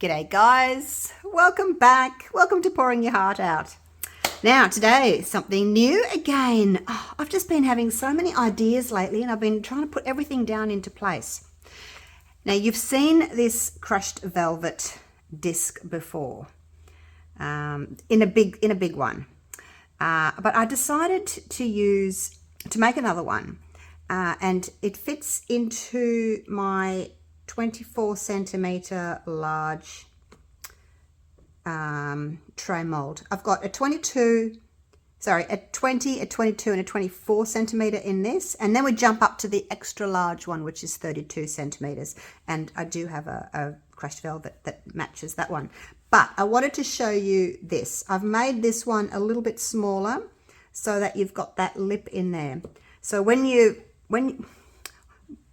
G'day guys, welcome back. Welcome to Pouring Your Heart Out. Now today, something new again. I've just been having so many ideas lately and I've been trying to put everything down into place. Now you've seen this crushed velvet disc before, in a big one. But I decided to make another one, and it fits into my 24 centimeter large tray mold. I've got a 20, a 22 and a 24 centimeter in this, and then we jump up to the extra large one, which is 32 centimeters, and I do have a crushed velvet that matches that one. But I wanted to show you this. I've made this one a little bit smaller so that you've got that lip in there. So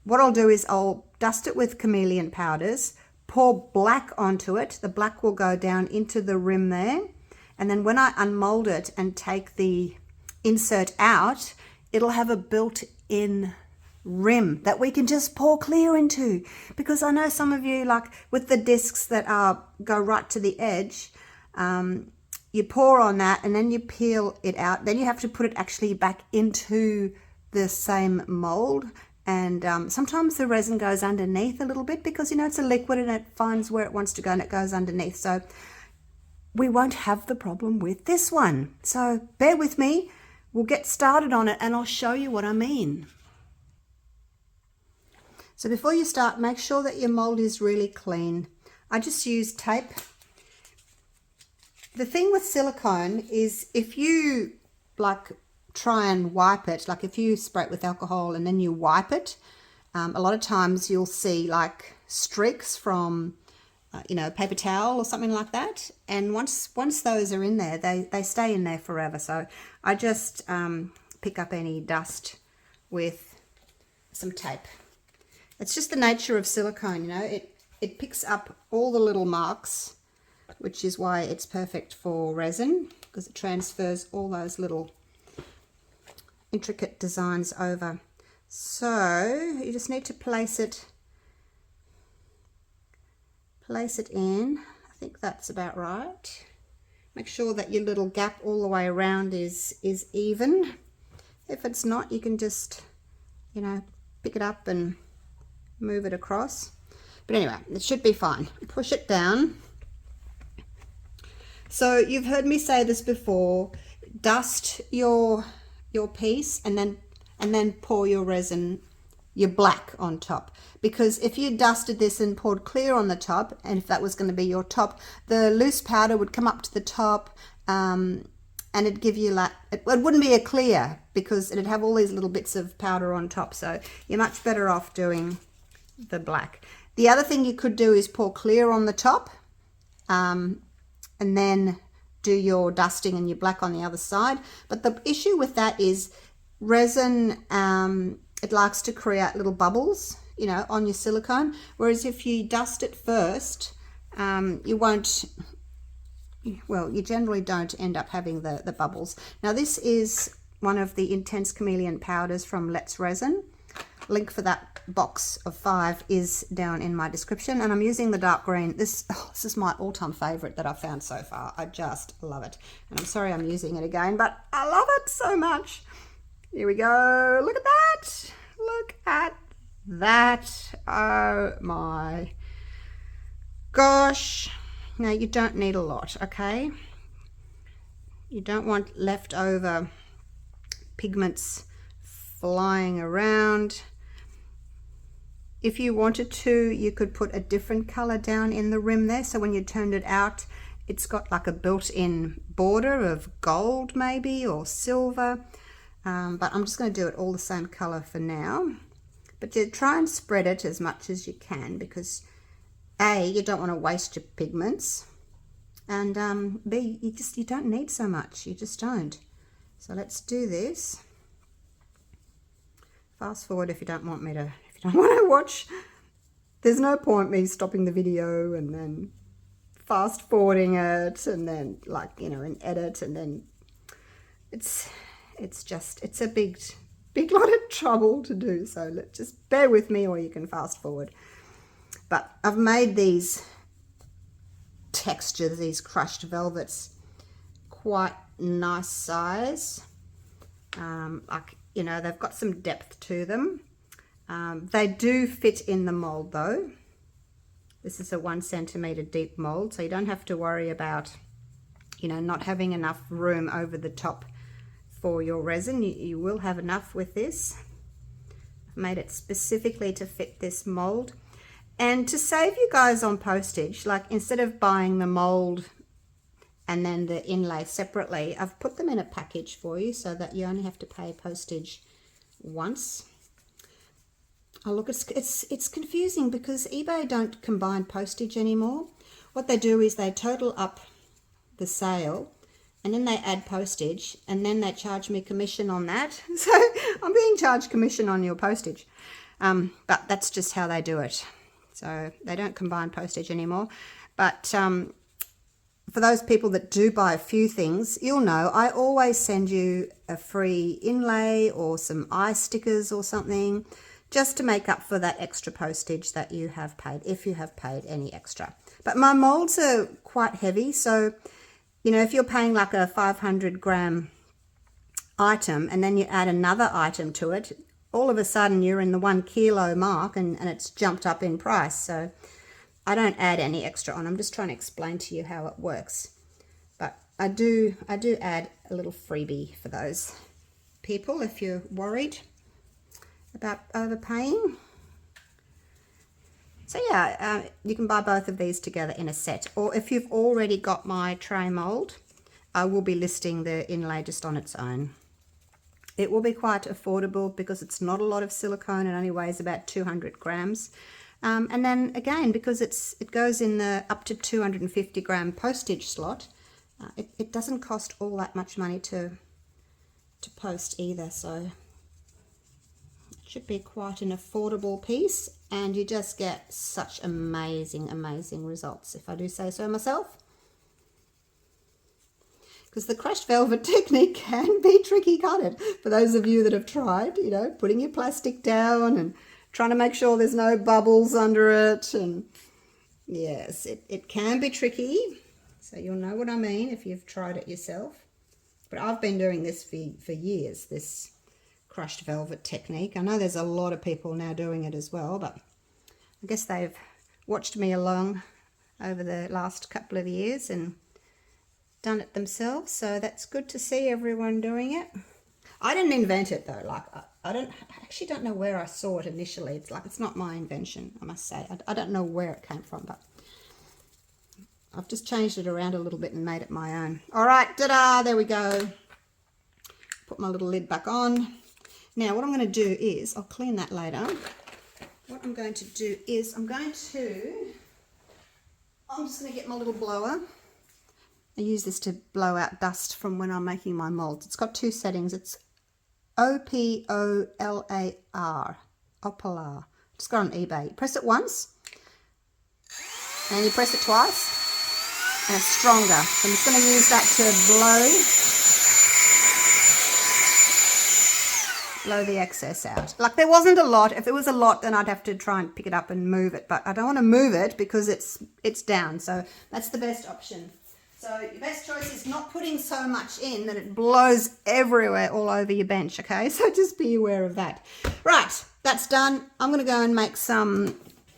what I'll do is I'll dust it with Chameleon powders, pour black onto it. The black will go down into the rim there. And then when I unmold it and take the insert out, it'll have a built-in rim that we can just pour clear into. Because I know some of you, like with the discs that go right to the edge, you pour on that and then you peel it out. Then you have to put it actually back into the same mold. And sometimes the resin goes underneath a little bit because, you know, it's a liquid and it finds where it wants to go and it goes underneath. So we won't have the problem with this one. So bear with me. We'll get started on it and I'll show you what I mean. So before you start, make sure that your mold is really clean. I just use tape. The thing with silicone is if you try and wipe it, like if you spray it with alcohol and then you wipe it, a lot of times you'll see like streaks from paper towel or something like that, and once those are in there, they stay in there forever. So I just pick up any dust with some tape. It's just the nature of silicone, you know, it picks up all the little marks, which is why it's perfect for resin, because it transfers all those little intricate designs over. So you just need to place it in. I think that's about right. Make sure that your little gap all the way around is even. If it's not, you can just, you know, pick it up and move it across. But anyway, it should be fine. Push it down. So you've heard me say this before, dust your piece and then pour your resin, your black, on top. Because if you dusted this and poured clear on the top, and if that was going to be your top, the loose powder would come up to the top, and it'd give you like, it wouldn't be a clear because it'd have all these little bits of powder on top. So you're much better off doing the black. The other thing you could do is pour clear on the top, and then do your dusting and your black on the other side. But the issue with that is resin, it likes to create little bubbles, you know, on your silicone. Whereas if you dust it first, you generally don't end up having the bubbles. Now this is one of the intense chameleon powders from Let's Resin. Link for that box of 5 is down in my description, and I'm using the dark green. This is my all-time favorite that I've found so far. I just love it, and I'm sorry I'm using it again, but I love it so much. Here we go. Look at that. Look at that. Oh my gosh. Now you don't need a lot, okay? You don't want leftover pigments flying around. If you wanted to, you could put a different color down in the rim there, so when you turned it out, it's got like a built-in border of gold maybe, or silver, but I'm just going to do it all the same color for now. But you try and spread it as much as you can, because A, you don't want to waste your pigments, and B, you don't need so much, you just don't. So let's do this. Fast forward if you don't want to watch. There's no point me stopping the video and then fast forwarding it and then, like, you know, in edit, and then it's a big lot of trouble to do. So just bear with me, or you can fast forward. But I've made these texture, these crushed velvets. Quite nice size. Like, you know, they've got some depth to them. They do fit in the mold though. This is a 1 centimeter deep mold, so you don't have to worry about, you know, not having enough room over the top for your resin. You will have enough with this. I've made it specifically to fit this mold. And to save you guys on postage, like instead of buying the mold and then the inlay separately, I've put them in a package for you so that you only have to pay postage once. Oh look, it's confusing because eBay don't combine postage anymore. What they do is they total up the sale and then they add postage and then they charge me commission on that. So I'm being charged commission on your postage. But that's just how they do it. So they don't combine postage anymore. But for those people that do buy a few things, you'll know I always send you a free inlay or some eye stickers or something, just to make up for that extra postage that you have paid, if you have paid any extra. But my molds are quite heavy, so, you know, if you're paying like a 500 gram item and then you add another item to it, all of a sudden you're in the 1 kilo mark and it's jumped up in price. So I don't add any extra on. I'm just trying to explain to you how it works. But I do add a little freebie for those people if you're worried about overpaying. So yeah, you can buy both of these together in a set, or if you've already got my tray mold, I will be listing the inlay just on its own. It will be quite affordable because it's not a lot of silicone and only weighs about 200 grams. And then again, because it goes in the up to 250 gram postage slot, it doesn't cost all that much money to post either. So should be quite an affordable piece, and you just get such amazing results, if I do say so myself. Because the crushed velvet technique can be tricky, can't it? For those of you that have tried, you know, putting your plastic down and trying to make sure there's no bubbles under it, and yes, it can be tricky. So you'll know what I mean if you've tried it yourself. But I've been doing this for years, this crushed velvet technique. I know there's a lot of people now doing it as well, but I guess they've watched me along over the last couple of years and done it themselves, so that's good to see everyone doing it. I didn't invent it though. Like I actually don't know where I saw it initially. It's not my invention, I must say. I don't know where it came from, but I've just changed it around a little bit and made it my own. All right, ta-da, there we go. Put my little lid back on. Now what I'm going to do is, I'll clean that later. What I'm going to do is I'm just going to get my little blower. I use this to blow out dust from when I'm making my molds. It's got two settings. It's O-P-O-L-A-R, Opolar. Just got on eBay. You press it once, and you press it twice, and it's stronger. So I'm just going to use that to blow the excess out. Like there wasn't a lot. If there was a lot, then I'd have to try and pick it up and move it. But I don't want to move it because it's down. So that's the best option. So your best choice is not putting so much in that it blows everywhere all over your bench, okay? So just be aware of that. Right, that's done. I'm going to go and make some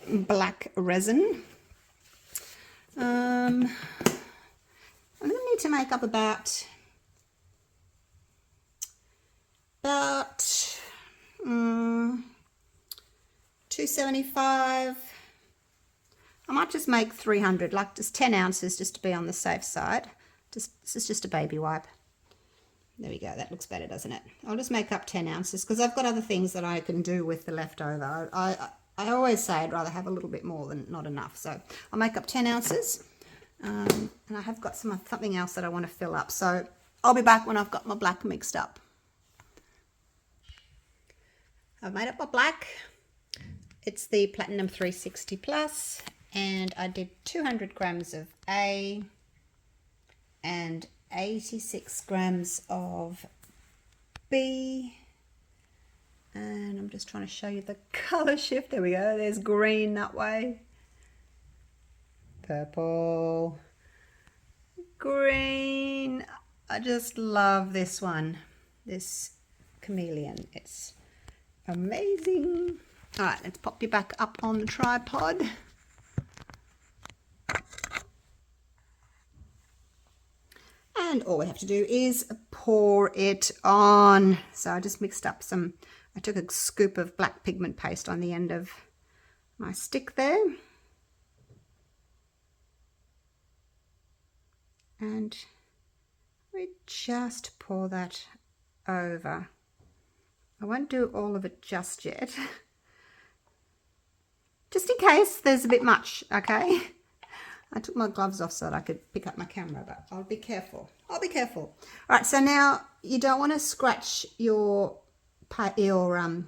black resin. I'm going to need to make up about 275. I might just make 300, like just 10 ounces just to be on the safe side. This is just a baby wipe. There we go, that looks better, doesn't it? I'll just make up 10 ounces because I've got other things that I can do with the leftover. I always say I'd rather have a little bit more than not enough. So I'll make up 10 ounces and I have got something else that I want to fill up. So I'll be back when I've got my black mixed up. I've made up my black. It's the Platinum 360 Plus. And I did 200 grams of A and 86 grams of B. And I'm just trying to show you the color shift. There we go. There's green that way. Purple. green. I just love this one, this Chameleon. It's amazing. All right, let's pop you back up on the tripod. And all we have to do is pour it on. So I just mixed up some, I took a scoop of black pigment paste on the end of my stick there. And we just pour that over. I won't do all of it just yet. Just in case there's a bit much, okay? I took my gloves off so that I could pick up my camera, but I'll be careful. I'll be careful. All right, so now you don't want to scratch your pigment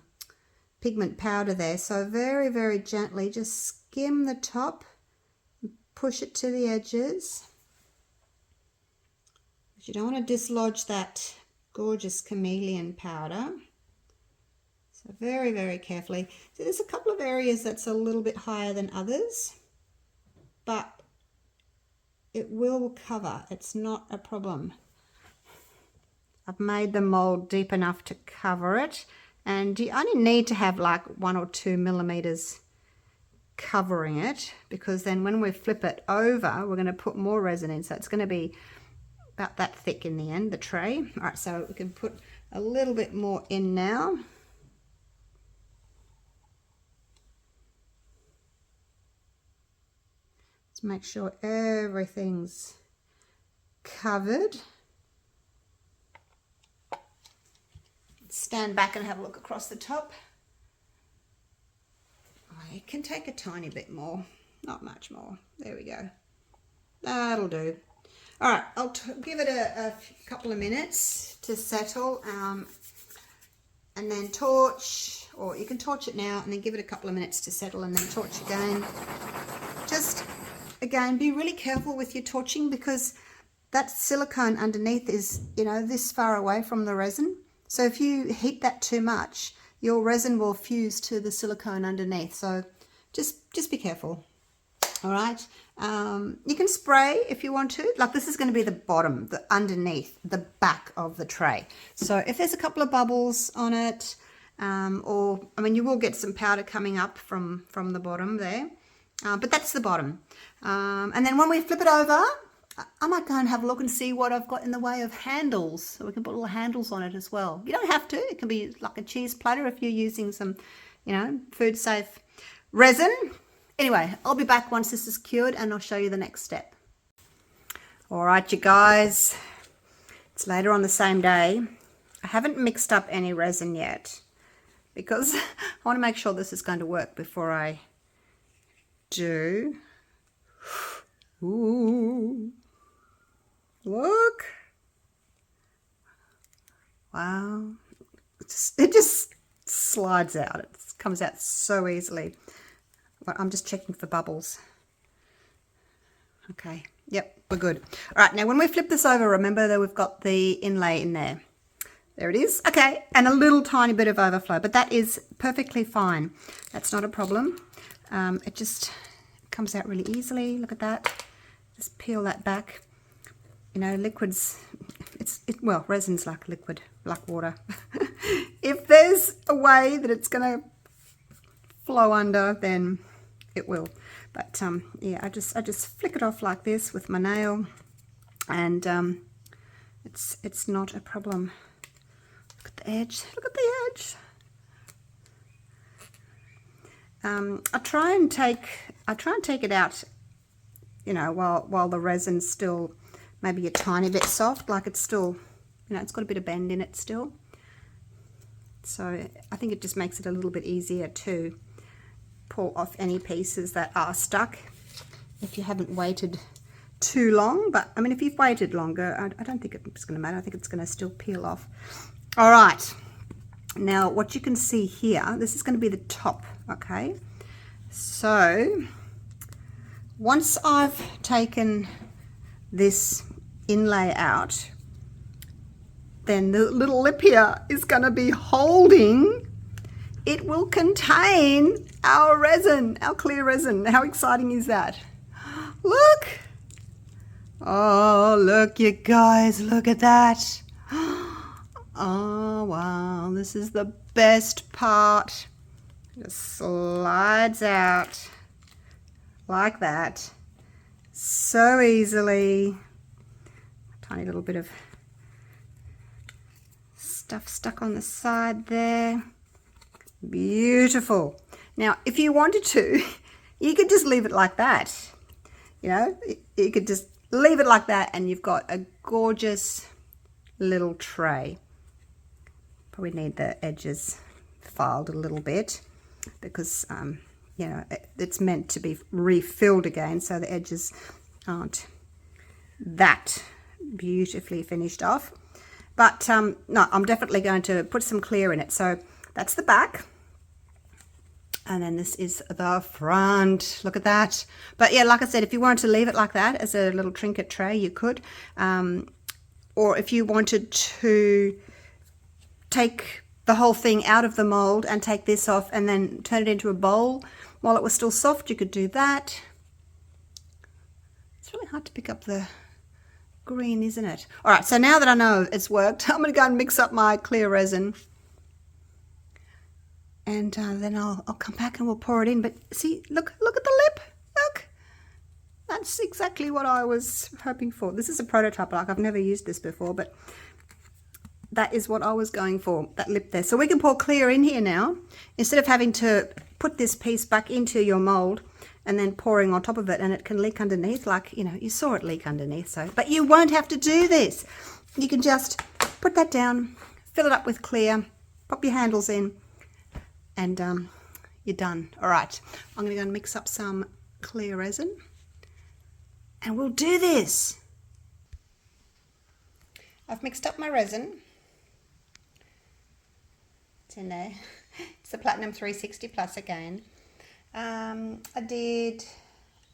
powder there. So very, very gently, just skim the top, push it to the edges. But you don't want to dislodge that gorgeous Chameleon powder. So very, very carefully. So there's a couple of areas that's a little bit higher than others, but it will cover. It's not a problem. I've made the mold deep enough to cover it, and you only need to have like 1 or 2 millimeters covering it, because then when we flip it over, we're going to put more resin in, so it's going to be about that thick in the end, the tray. All right, so we can put a little bit more in now. Make sure everything's covered. Stand back and have a look across the top. I can take a tiny bit more, not much more. There we go. That'll do. All right, I'll give it a couple of minutes to settle, and then torch, or you can torch it now and then give it a couple of minutes to settle and then torch again. Just again, be really careful with your torching, because that silicone underneath is, you know, this far away from the resin. So if you heat that too much, your resin will fuse to the silicone underneath. So just be careful. All right. You can spray if you want to. Like, this is going to be the bottom, the underneath, the back of the tray. So if there's a couple of bubbles on it, or I mean, you will get some powder coming up from the bottom there. But that's the bottom. And then when we flip it over, I might go and have a look and see what I've got in the way of handles. So we can put little handles on it as well. You don't have to. It can be like a cheese platter if you're using some, you know, food safe resin. Anyway, I'll be back once this is cured and I'll show you the next step. All right, you guys. It's later on the same day. I haven't mixed up any resin yet because I want to make sure this is going to work before I do. Ooh, look. Wow. It just slides out. It comes out so easily. Well, I'm just checking for bubbles. Okay. Yep, we're good. All right, now when we flip this over, remember that we've got the inlay in there. There it is. Okay, and a little tiny bit of overflow, but that is perfectly fine. That's not a problem. It just comes out really easily. Look at that. Just peel that back. You know, liquids, well, resin's like liquid, like water. If there's a way that it's going to flow under, then it will. But yeah, I just flick it off like this with my nail, and it's not a problem. Look at the edge. Look at the edge. I try and take it out, you know, while the resin's still maybe a tiny bit soft, like it's still, you know, it's got a bit of bend in it still. So I think it just makes it a little bit easier to pull off any pieces that are stuck if you haven't waited too long. But I mean, if you've waited longer, I don't think it's going to matter. I think it's going to still peel off. All right. Now, what you can see here, this is going to be the top, okay? So, once I've taken this inlay out, then the little lip here is going to be holding, it will contain our resin, our clear resin. How exciting is that? Look! Oh, look, you guys, look at that. Oh, wow, this is the best part. Just slides out like that. So easily. Tiny little bit of stuff stuck on the side there. Beautiful. Now, if you wanted to, you could just leave it like that. You know, you could just leave it like that and you've got a gorgeous little tray. Probably need the edges filed a little bit because, you know, it's meant to be refilled again, so the edges aren't that beautifully finished off. But no, I'm definitely going to put some clear in it. So that's the back. And then this is the front. Look at that. But yeah, like I said, if you wanted to leave it like that as a little trinket tray, you could. Or if you wanted to take the whole thing out of the mold and take this off and then turn it into a bowl while it was still soft, you could do that. It's really hard to pick up the green, isn't it? All right, so now that I know it's worked, I'm going to go and mix up my clear resin. And then I'll come back and we'll pour it in. But see, look at the lip. Look. That's exactly what I was hoping for. This is a prototype. Like, I've never used this before, but that is what I was going for, that lip there. So we can pour clear in here now. Instead of having to put this piece back into your mold and then pouring on top of it, and it can leak underneath, like, you know, you saw it leak underneath. So, but you won't have to do this. You can just put that down, fill it up with clear, pop your handles in, and you're done. All right, I'm going to go and mix up some clear resin and we'll do this. I've mixed up my resin. It's in there. It's the Platinum 360 Plus again. I did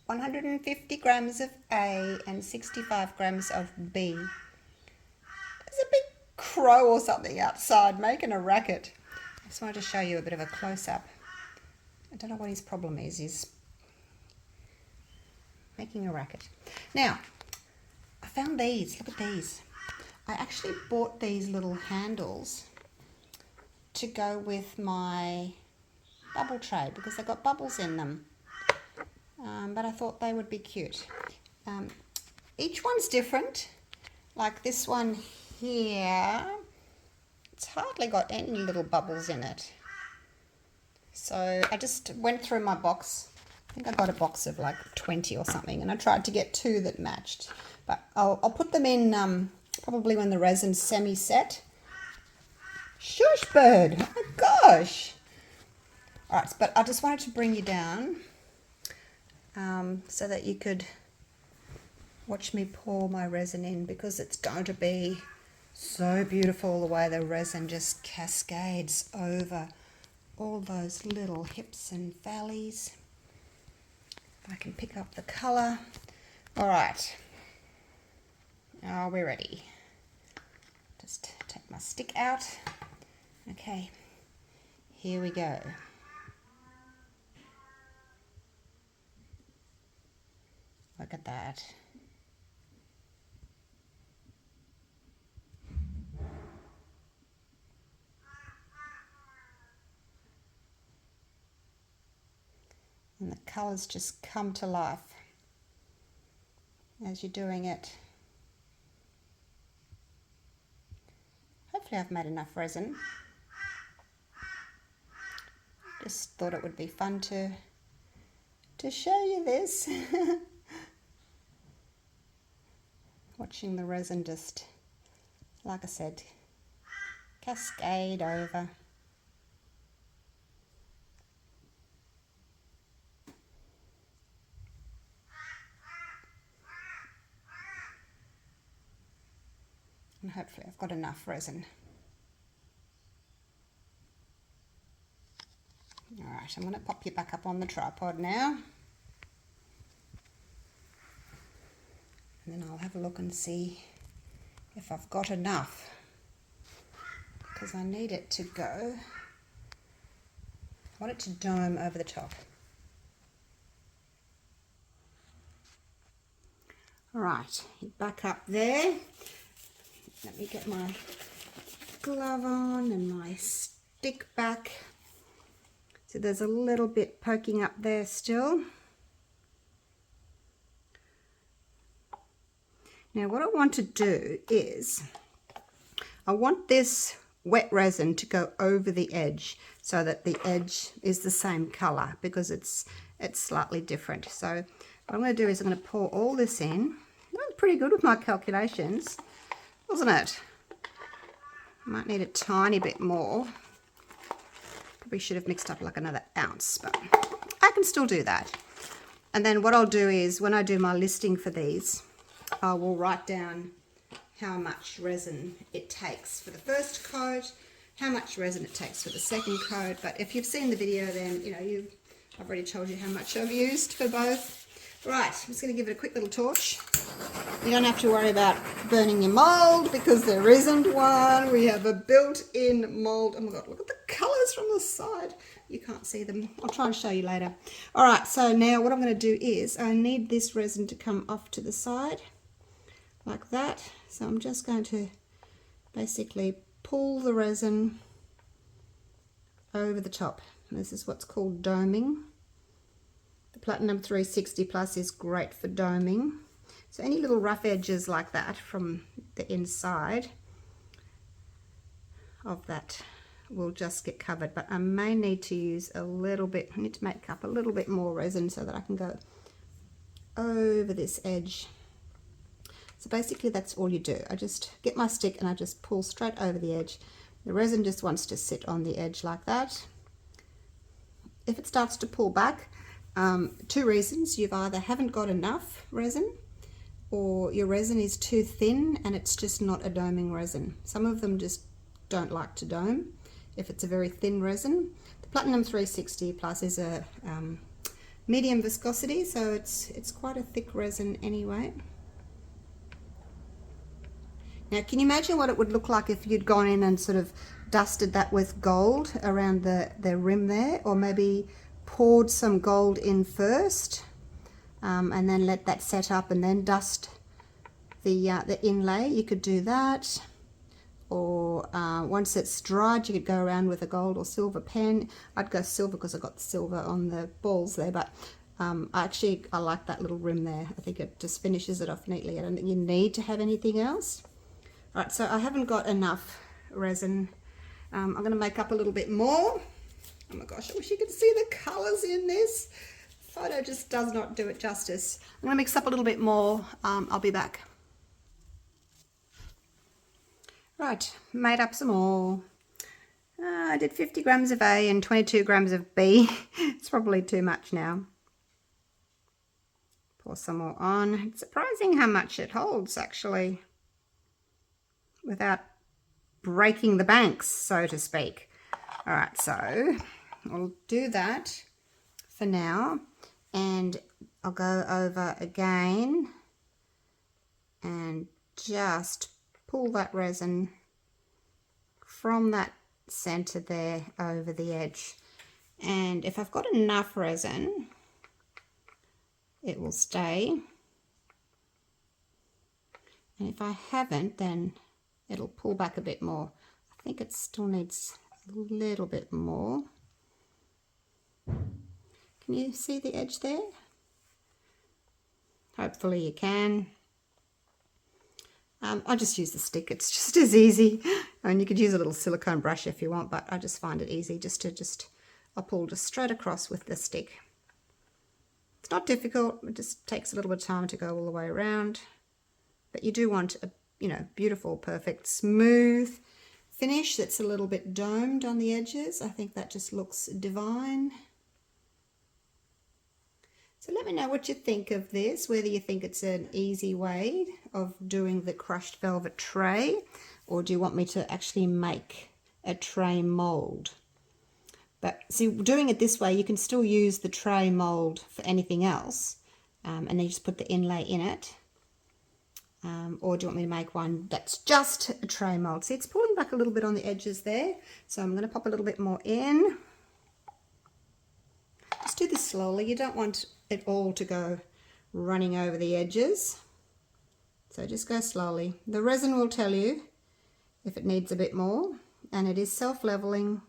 150 grams of A and 65 grams of B. There's a big crow or something outside making a racket. I just wanted to show you a bit of a close-up. I don't know what his problem is. He's making a racket. Now, I found these. Look at these. I actually bought these little handles to go with my bubble tray because they've got bubbles in them. But I thought they would be cute. Each one's different. Like this one here, it's hardly got any little bubbles in it. So I just went through my box. I think I got a box of like 20 or something, and I tried to get 2 that matched. But I'll put them in probably when the resin's semi-set. Shush, bird. Oh my gosh. All right, but I just wanted to bring you down so that you could watch me pour my resin in, because it's going to be so beautiful the way the resin just cascades over all those little hips and valleys. If I can pick up the colour. All right. Are we ready? Just take my stick out. Okay, here we go. Look at that. And the colours just come to life as you're doing it. Hopefully I've made enough resin. Just thought it would be fun to show you this. Watching the resin just, like I said, cascade over. And hopefully I've got enough resin. Alright, I'm going to pop you back up on the tripod now. And then I'll have a look and see if I've got enough, because I need it to go. I want it to dome over the top. All right, back up there. Let me get my glove on and my stick back. So there's a little bit poking up there still. Now what I want to do is, I want this wet resin to go over the edge so that the edge is the same color, because it's slightly different. So what I'm going to do is I'm going to pour all this in. That was pretty good with my calculations, wasn't it? Might need a tiny bit more. Probably should have mixed up like another ounce, but I can still do that. And then what I'll do is, when I do my listing for these, I will write down how much resin it takes for the first coat, how much resin it takes for the second coat. But if you've seen the video, then you know I've already told you how much I've used for both. Right, I'm just going to give it a quick little torch. You don't have to worry about burning your mold, because there isn't one. We have a built-in mold. Oh my god, look at the colours from the side. You can't see them. I'll try and show you later. All right, so now what I'm going to do is, I need this resin to come off to the side like that. So I'm just going to basically pull the resin over the top. This is what's called doming. The Platinum 360 Plus is great for doming. So any little rough edges like that from the inside of that will just get covered. But I may need to use a little bit, I need to make up a little bit more resin so that I can go over this edge. So basically that's all you do. I just get my stick and I just pull straight over the edge. The resin just wants to sit on the edge like that. If it starts to pull back, two reasons: you've either haven't got enough resin, or your resin is too thin and it's just not a doming resin. Some of them just don't like to dome if it's a very thin resin. The Platinum 360 Plus is a medium viscosity, so it's quite a thick resin anyway. Now can you imagine what it would look like if you'd gone in and sort of dusted that with gold around the rim there, or maybe poured some gold in first, and then let that set up and then dust the inlay. You could do that, or once it's dried you could go around with a gold or silver pen. I'd go silver because I got the silver on the balls there, but I like that little rim there. I think it just finishes it off neatly. I don't think you need to have anything else. Right, so I haven't got enough resin. I'm going to make up a little bit more. Oh my gosh, I wish you could see the colours in this. Photo just does not do it justice. I'm going to mix up a little bit more. I'll be back. Right, made up some more. I did 50 grams of A and 22 grams of B. It's probably too much now. Pour some more on. It's surprising how much it holds actually, without breaking the banks, so to speak. All right, so I'll do that for now, and I'll go over again and just pull that resin from that center there over the edge. And if I've got enough resin, it will stay, and if I haven't, then it'll pull back a bit more. I think it still needs a little bit more. Can you see the edge there? Hopefully you can. I just use the stick, it's just as easy. And you could use a little silicone brush if you want, but I just find it easy I'll pull just straight across with the stick. It's not difficult, it just takes a little bit of time to go all the way around. But you do want a beautiful, perfect, smooth finish that's a little bit domed on the edges. I think that just looks divine. So let me know what you think of this, whether you think it's an easy way of doing the crushed velvet tray, or do you want me to actually make a tray mold? But see, doing it this way, you can still use the tray mold for anything else, and then you just put the inlay in it. Or do you want me to make one that's just a tray mold? See, it's pulling back a little bit on the edges there, so I'm going to pop a little bit more in. Just do this slowly. You don't want it all to go running over the edges. So just go slowly. The resin will tell you if it needs a bit more, and it is self-leveling.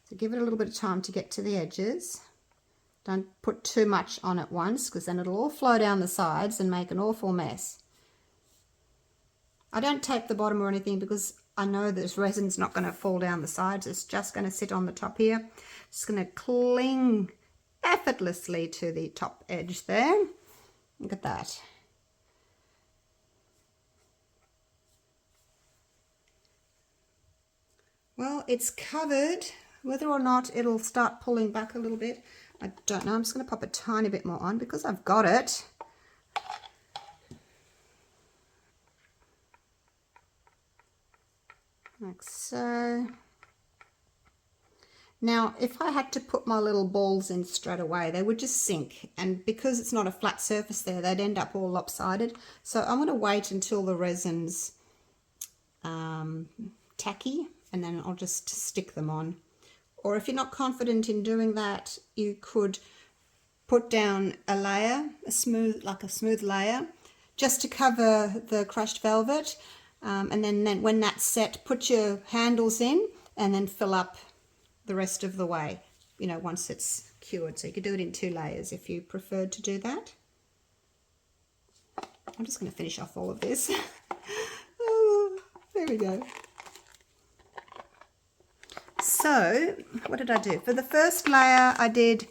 So give it a little bit of time to get to the edges. Don't put too much on at once, because then it'll all flow down the sides and make an awful mess. I don't tape the bottom or anything because I know this resin's not going to fall down the sides. It's just going to sit on the top here. It's going to cling effortlessly to the top edge there. Look at that. Well, it's covered. Whether or not it'll start pulling back a little bit, I don't know. I'm just going to pop a tiny bit more on because I've got it. Like so. Now, if I had to put my little balls in straight away, they would just sink. And because it's not a flat surface there, they'd end up all lopsided. So I'm going to wait until the resin's tacky, and then I'll just stick them on. Or if you're not confident in doing that, you could put down a layer, a smooth layer, just to cover the crushed velvet. And then when that's set, put your handles in and then fill up the rest of the way, you know, once it's cured. So you could do it in 2 layers if you preferred to do that. I'm just going to finish off all of this. Oh, there we go. So what did I do? For the first layer, I did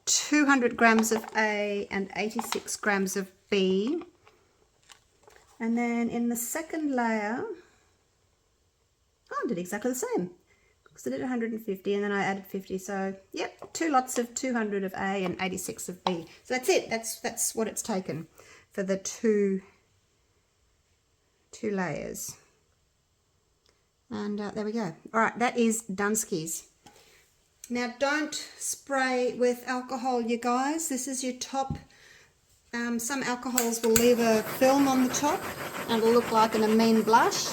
200 grams of A and 86 grams of B. And then in the second layer, I did exactly the same. Because I did 150 and then I added 50. So, yep, 2 lots of 200 of A and 86 of B. So that's it. That's what it's taken for the two layers. And there we go. All right, that is Dunskies. Now, don't spray with alcohol, you guys. This is your top. Some alcohols will leave a film on the top and it'll look like an amine blush.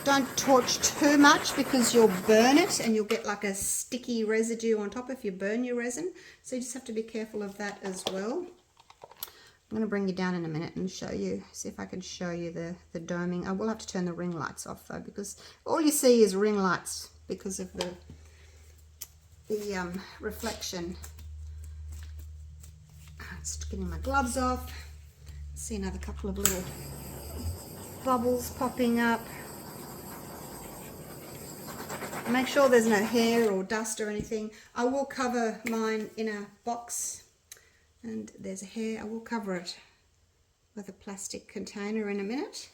Don't torch too much because you'll burn it and you'll get like a sticky residue on top if you burn your resin. So you just have to be careful of that as well. I'm going to bring you down in a minute and show you, see if I can show you the doming. I will have to turn the ring lights off though, because all you see is ring lights because of the reflection. Just getting my gloves off. See another couple of little bubbles popping up. Make sure there's no hair or dust or anything. I will cover mine in a box, and there's a hair. I will cover it with a plastic container in a minute.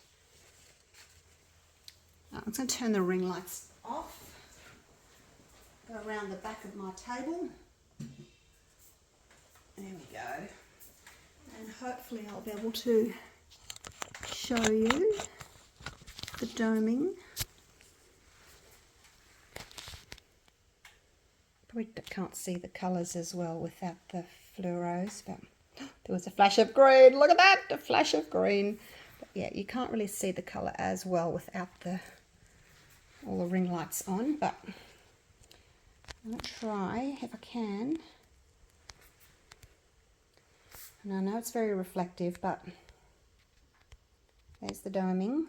I'm just going to turn the ring lights off. Go around the back of my table. There we go. And hopefully I'll be able to show you the doming. Probably can't see the colours as well without the fluoros, but there was a flash of green. Look at that, a flash of green. But yeah, you can't really see the colour as well without all the ring lights on, but I'm going to try if I can. And I know it's very reflective, but there's the doming.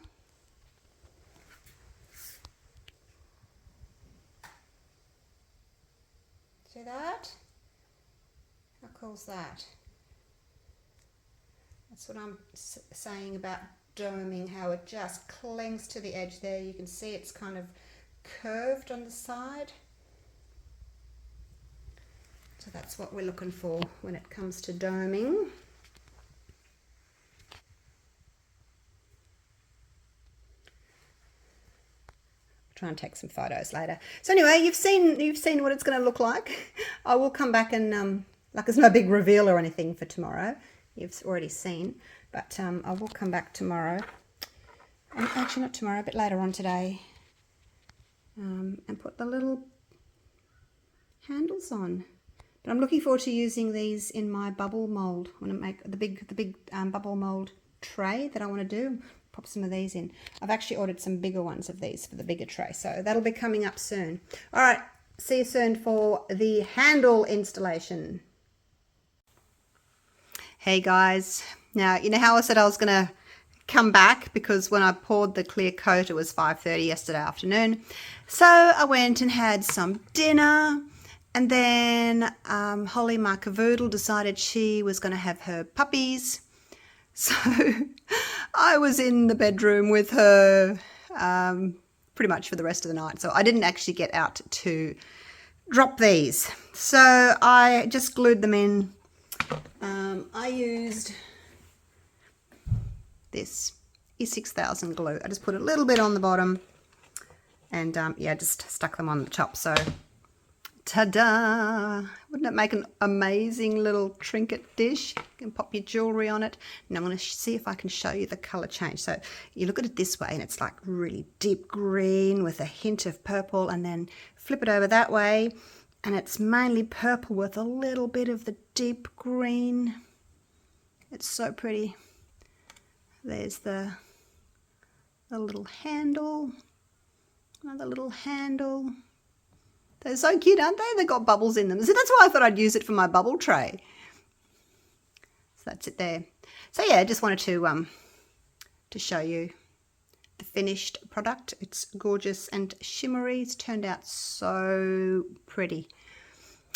See that? How cool is that? That's what I'm saying about doming, how it just clings to the edge there. You can see it's kind of curved on the side. So that's what we're looking for when it comes to doming. Try and take some photos later. So anyway, you've seen what it's going to look like. I will come back and like there's no big reveal or anything for tomorrow. You've already seen, but I will come back tomorrow. Actually, not tomorrow, a bit later on today, and put the little handles on. But I'm looking forward to using these in my bubble mold when I make the big bubble mold tray that I want to do. Pop some of these in. I've actually ordered some bigger ones of these for the bigger tray, so that'll be coming up soon. All right, see you soon for the handle installation. Hey guys, Now, you know how I said I was going to come back because when I poured the clear coat, it was 5:30 yesterday afternoon. So I went and had some dinner, and then Holly, my cavoodle, decided she was going to have her puppies. So I was in the bedroom with her pretty much for the rest of the night. So I didn't actually get out to drop these. So I just glued them in. I used this E6000 glue. I just put a little bit on the bottom and yeah, just stuck them on the top. So ta-da! Wouldn't it make an amazing little trinket dish? You can pop your jewelry on it. And I'm going to see if I can show you the color change. So you look at it this way and it's like really deep green with a hint of purple, and then flip it over that way and it's mainly purple with a little bit of the deep green. It's so pretty. There's the little handle, another little handle. They're so cute, aren't they? They've got bubbles in them. So that's why I thought I'd use it for my bubble tray. So that's it there. So yeah, I just wanted to show you the finished product. It's gorgeous and shimmery. It's turned out so pretty.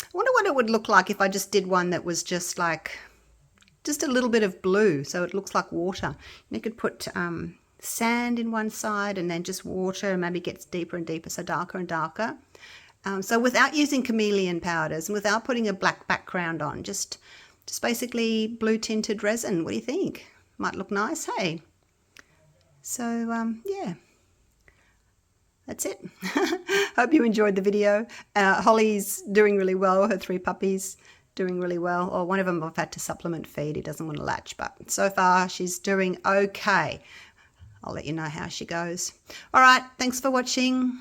I wonder what it would look like if I just did one that was just like, just a little bit of blue, so it looks like water. And you could put sand in one side and then just water, and maybe it gets deeper and deeper, so darker and darker. So without using chameleon powders and without putting a black background on, just basically blue tinted resin. What do you think? Might look nice, hey? So yeah, that's it. Hope you enjoyed the video. Holly's doing really well. Her 3 puppies doing really well. Or one of them I've had to supplement feed. He doesn't want to latch, but so far she's doing okay. I'll let you know how she goes. All right, thanks for watching.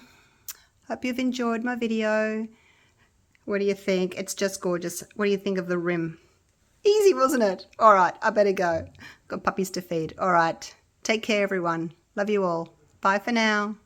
Hope you've enjoyed my video. What do you think? It's just gorgeous. What do you think of the rim? Easy, wasn't it? All right, I better go. Got puppies to feed. All right, take care, everyone. Love you all. Bye for now.